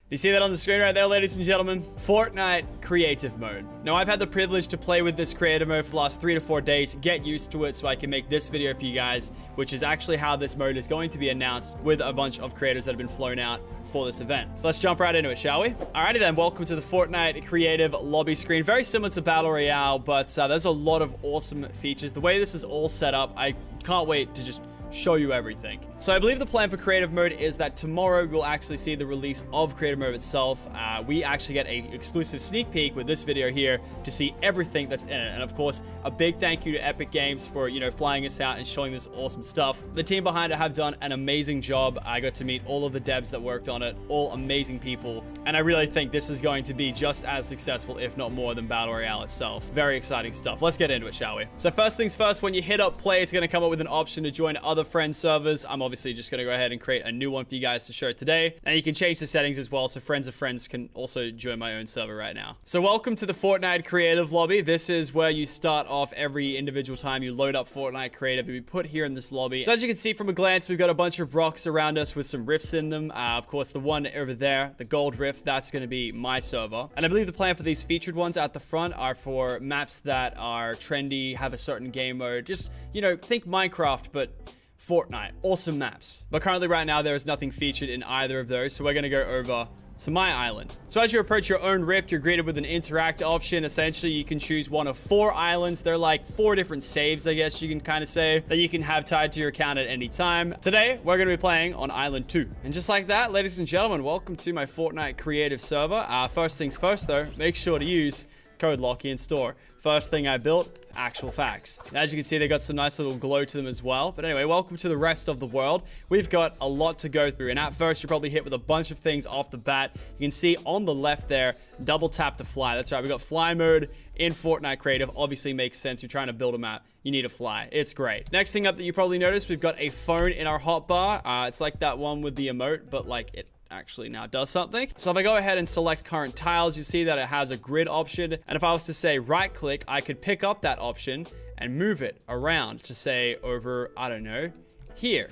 You see that on the screen right there, ladies and gentlemen? Fortnite creative mode. Now, I've had the privilege to play with this creative mode for the last 3 to 4 days, get used to it so I can make this video for you guys, which is actually how this mode is going to be announced with a bunch of creators that have been flown out for this event. So let's jump right into it, shall we? Alrighty then, welcome to the Fortnite creative lobby screen. Very similar to Battle Royale, but there's a lot of awesome features. The way this is all set up, I can't wait to just show you everything. So I believe the plan for creative mode is that tomorrow we'll actually see the release of creative mode itself. We actually get a exclusive sneak peek with this video here to see everything that's in it. And of course, a big thank you to Epic Games for, flying us out and showing this awesome stuff. The team behind it have done an amazing job. I got to meet all of the devs that worked on it, all amazing people. And I really think this is going to be just as successful, if not more, than Battle Royale itself. Very exciting stuff. Let's get into it, shall we? So first things first, when you hit up play, it's going to come up with an option to join other friend servers. I'm obviously just going to go ahead and create a new one for you guys to show today. And you can change the settings as well, so friends of friends can also join my own server right now. So welcome to the Fortnite creative lobby. This is where you start off every individual time you load up Fortnite creative to be put here in this lobby. So as you can see from a glance, we've got a bunch of rocks around us with some rifts in them. Of course, the one over there, the gold rift, that's going to be my server. And I believe the plan for these featured ones at the front are for maps that are trendy, have a certain game mode. Just, think Minecraft, but Fortnite. Awesome maps. But currently right now, there is nothing featured in either of those. So we're going to go over to my island. So as you approach your own rift, you're greeted with an interact option. Essentially, you can choose one of 4 islands. They're like 4 different saves, I guess you can kind of say, that you can have tied to your account at any time. Today, we're going to be playing on Island 2. And just like that, ladies and gentlemen, welcome to my Fortnite creative server. First things first, though, make sure to use code Lockie in store. First thing I built, actual facts. As you can see, they got some nice little glow to them as well. But anyway, welcome to the rest of the world. We've got a lot to go through. And at first, you're probably hit with a bunch of things off the bat. You can see on the left there, double tap to fly. That's right. We got fly mode in Fortnite creative. Obviously makes sense. You're trying to build a map. You need to fly. It's great. Next thing up that you probably noticed, we've got a phone in our hotbar. It's like that one with the emote, but like it actually now does something. So if I go ahead and select current tiles, you see that it has a grid option. And if I was to say right click, I could pick up that option and move it around to say over, I don't know, here.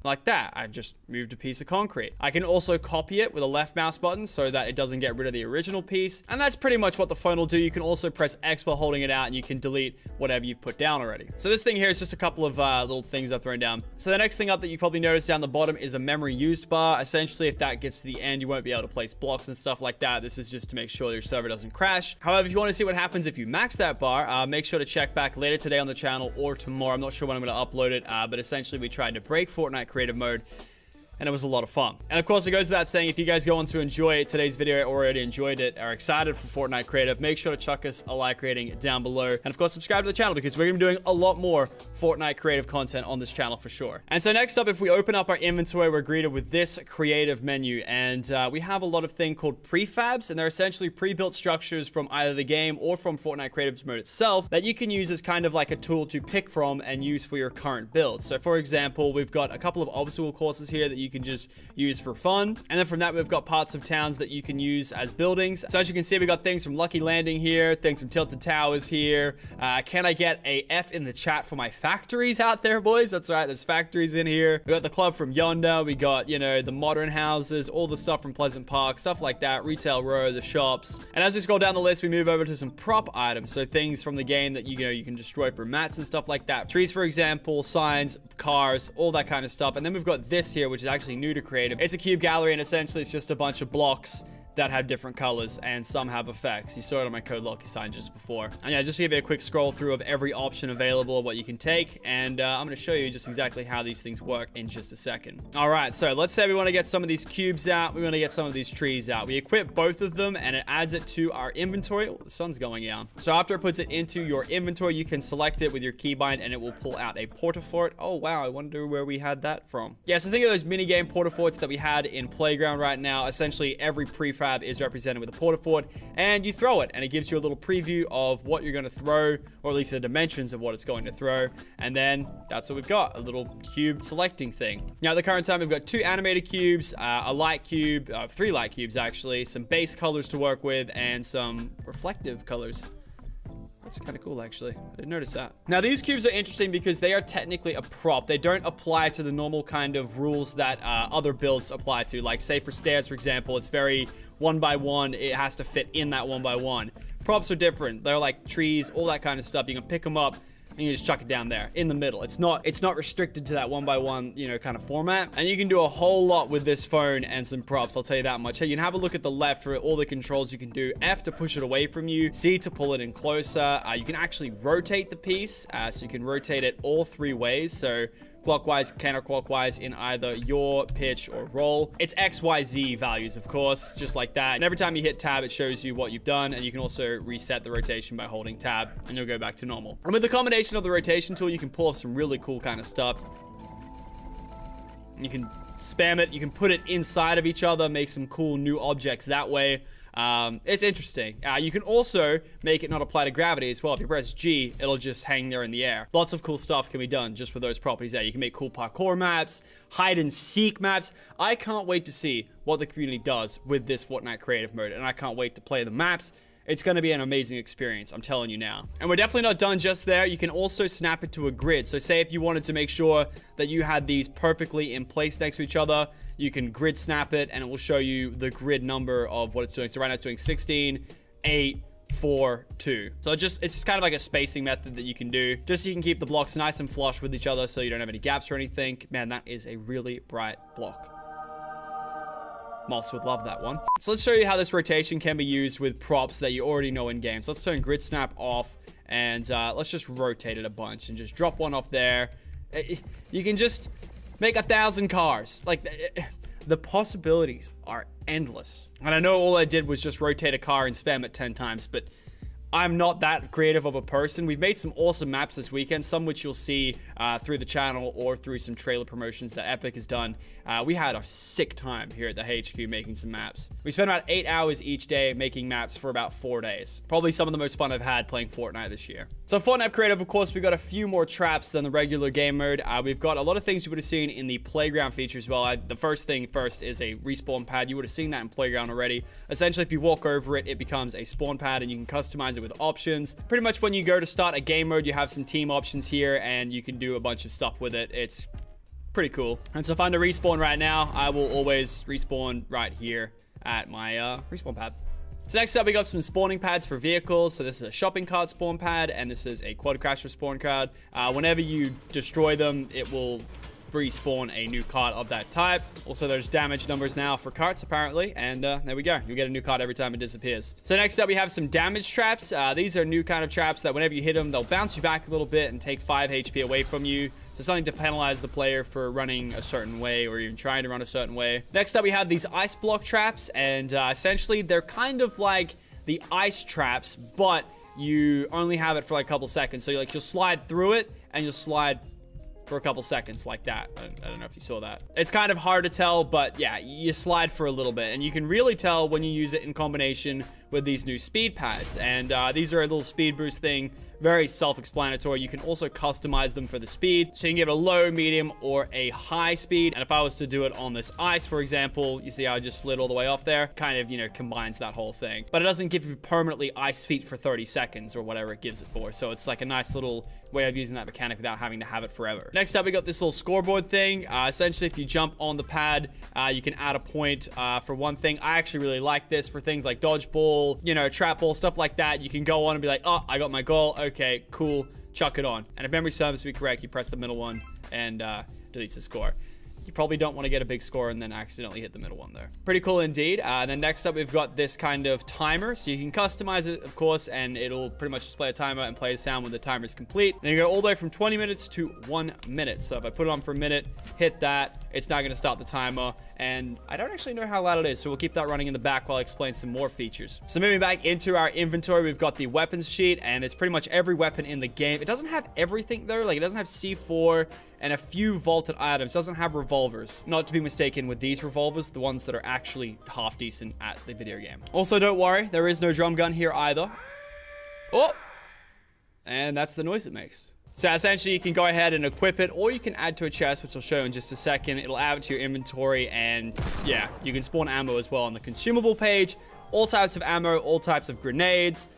Like that. I've just moved a piece of concrete. I can also copy it with a left mouse button so that it doesn't get rid of the original piece. And that's pretty much what the phone will do. You can also press X while holding it out and you can delete whatever you've put down already. So this thing here is just a couple of little things I've thrown down. So the next thing up that you probably noticed down the bottom is a memory used bar. Essentially, if that gets to the end, you won't be able to place blocks and stuff like that. This is just to make sure your server doesn't crash. However, if you want to see what happens if you max that bar, make sure to check back later today on the channel or tomorrow. I'm not sure when I'm going to upload it, but essentially we tried to break Fortnite creative mode, and it was a lot of fun. And of course, it goes without saying, if you guys go on to enjoy today's video, or already enjoyed it, are excited for Fortnite creative, make sure to chuck us a like rating down below. And of course, subscribe to the channel because we're gonna be doing a lot more Fortnite creative content on this channel for sure. And so next up, if we open up our inventory, we're greeted with this creative menu. And we have a lot of thing called prefabs, and they're essentially pre-built structures from either the game or from Fortnite creative mode itself that you can use as kind of like a tool to pick from and use for your current build. So for example, we've got a couple of obstacle courses here that you can just use for fun. And then from that, we've got parts of towns that you can use as buildings. So as you can see, we got things from Lucky Landing here, things from Tilted Towers here. Can I get a F in the chat for my factories out there, boys? That's right, there's factories in here. We got the club from Yonder. We got, the modern houses, all the stuff from Pleasant Park, stuff like that, Retail Row, the shops. And as we scroll down the list, we move over to some prop items. So things from the game that, you can destroy for mats and stuff like that. Trees, for example, signs, cars, all that kind of stuff. And then we've got this here, which is actually new to creative. It's a cube gallery, and essentially it's just a bunch of blocks that have different colors, and some have effects. You saw it on my code Lockie sign just before. And yeah, just to give you a quick scroll through of every option available, what you can take, and I'm going to show you just exactly how these things work in just a second. All right, so let's say we want to get some of these cubes out. We want to get some of these trees out. We equip both of them, and it adds it to our inventory. Oh, the sun's going down. So after it puts it into your inventory, you can select it with your keybind, and it will pull out a porta-fort. Oh, wow, I wonder where we had that from. Yeah, so think of those mini-game porta-forts that we had in Playground right now. Essentially, every prefab is represented with a porta-fort, and you throw it, and it gives you a little preview of what you're going to throw, or at least the dimensions of what it's going to throw. And then that's what we've got, a little cube selecting thing. Now at the current time, we've got 2 animated cubes, a light cube, 3 light cubes actually, some base colors to work with, and some reflective colors. That's kind of cool, actually. I didn't notice that. Now, these cubes are interesting because they are technically a prop. They don't apply to the normal kind of rules that other builds apply to. Like, say, for stairs, for example, it's very 1x1. It has to fit in that 1x1. Props are different. They're like trees, all that kind of stuff. You can pick them up and you just chuck it down there in the middle. It's not restricted to that 1x1, you know, kind of format. And you can do a whole lot with this phone and some props, I'll tell you that much. Hey, you can have a look at the left for all the controls you can do. F to push it away from you, C to pull it in closer. You can actually rotate the piece, so you can rotate it all 3 ways. So clockwise, counterclockwise in either your pitch or roll. It's XYZ values, of course, just like that. And every time you hit tab, it shows you what you've done. And you can also reset the rotation by holding tab and you'll go back to normal. And with the combination of the rotation tool, you can pull off some really cool kind of stuff. You can spam it. You can put it inside of each other, make some cool new objects that way. It's interesting. You can also make it not apply to gravity as well. If you press G, it'll just hang there in the air. Lots of cool stuff can be done just with those properties there. You can make cool parkour maps, hide and seek maps. I can't wait to see what the community does with this Fortnite creative mode, and I can't wait to play the maps. It's going to be an amazing experience, I'm telling you now. And we're definitely not done just there. You can also snap it to a grid. So say if you wanted to make sure that you had these perfectly in place next to each other, you can grid snap it and it will show you the grid number of what it's doing. So right now it's doing 16, 8, 4, 2. So it's just kind of like a spacing method that you can do just so you can keep the blocks nice and flush with each other so you don't have any gaps or anything. Man, that is a really bright block. Moss would love that one. So let's show you how this rotation can be used with props that you already know in game. So let's turn grid snap off and let's just rotate it a bunch and just drop one off there. You can just make 1,000 cars. Like the possibilities are endless. And I know all I did was just rotate a car and spam it 10 times, but I'm not that creative of a person. We've made some awesome maps this weekend, some which you'll see through the channel or through some trailer promotions that Epic has done. We had a sick time here at the HQ making some maps. We spent about 8 hours each day making maps for about 4 days. Probably some of the most fun I've had playing Fortnite this year. So Fortnite Creative, of course, we've got a few more traps than the regular game mode. We've got a lot of things you would have seen in the playground feature as well. The first thing first is a respawn pad. You would have seen that in playground already. Essentially, if you walk over it, it becomes a spawn pad and you can customize it with options. Pretty much when you go to start a game mode, you have some team options here and you can do a bunch of stuff with it. It's pretty cool. And so if I'm to respawn right now, I will always respawn right here at my respawn pad. So next up, we got some spawning pads for vehicles. So this is a shopping cart spawn pad and this is a quad crasher spawn card. Whenever you destroy them, it will respawn a new cart of that type. Also, there's damage numbers now for carts apparently, and there we go. You'll get a new cart every time it disappears. So next up, we have some damage traps. These are new kind of traps that whenever you hit them, they'll bounce you back a little bit and take 5 HP away from you. So something to penalize the player for running a certain way or even trying to run a certain way. Next up, we have these ice block traps, and essentially they're kind of like the ice traps, but you only have it for like a couple seconds. So you'll slide through it and you'll slide for a couple seconds like that. I don't know if you saw that. It's kind of hard to tell, but yeah, you slide for a little bit and you can really tell when you use it in combination with these new speed pads. And these are a little speed boost thing, very self-explanatory. You can also customize them for the speed. So you can give it a low, medium, or a high speed. And if I was to do it on this ice, for example, you see how I just slid all the way off there? Kind of, you know, combines that whole thing. But it doesn't give you permanently ice feet for 30 seconds or whatever it gives it for. So it's like a nice little way of using that mechanic without having to have it forever. Next up, we got this little scoreboard thing. Essentially, if you jump on the pad, you can add a point for one thing. I actually really like this for things like dodgeball, you know, trap ball, stuff like that. You can go on and be like, oh, I got my goal. Okay, cool. Chuck it on. And if memory serves me correct, you press the middle one and deletes the score. You probably don't want to get a big score and then accidentally hit the middle one there. Pretty cool indeed. And then next up, we've got this kind of timer. So you can customize it, of course, and it'll pretty much display a timer and play a sound when the timer is complete. And you go all the way from 20 minutes to 1 minute. So if I put it on for a minute, hit that, it's not going to start the timer. And I don't actually know how loud it is, so we'll keep that running in the back while I explain some more features. So moving back into our inventory, we've got the weapons sheet, and it's pretty much every weapon in the game. It doesn't have everything though. Like, it doesn't have C4 and a few vaulted items. It doesn't have revolvers. Not to be mistaken with these revolvers, the ones that are actually half decent at the video game. Also, don't worry, there is no drum gun here either. Oh! And that's the noise it makes. So essentially, you can go ahead and equip it, or you can add to a chest, which I'll show in just a second. It'll add it to your inventory, and yeah, you can spawn ammo as well on the consumable page. All types of ammo, all types of grenades,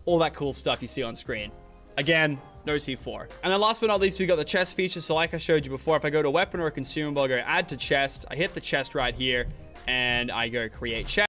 all that cool stuff you see on screen. Again, no C4. And then last but not least, we got the chest feature. So like I showed you before, if I go to weapon or consumable, I go add to chest, I hit the chest right here, and I go create chest.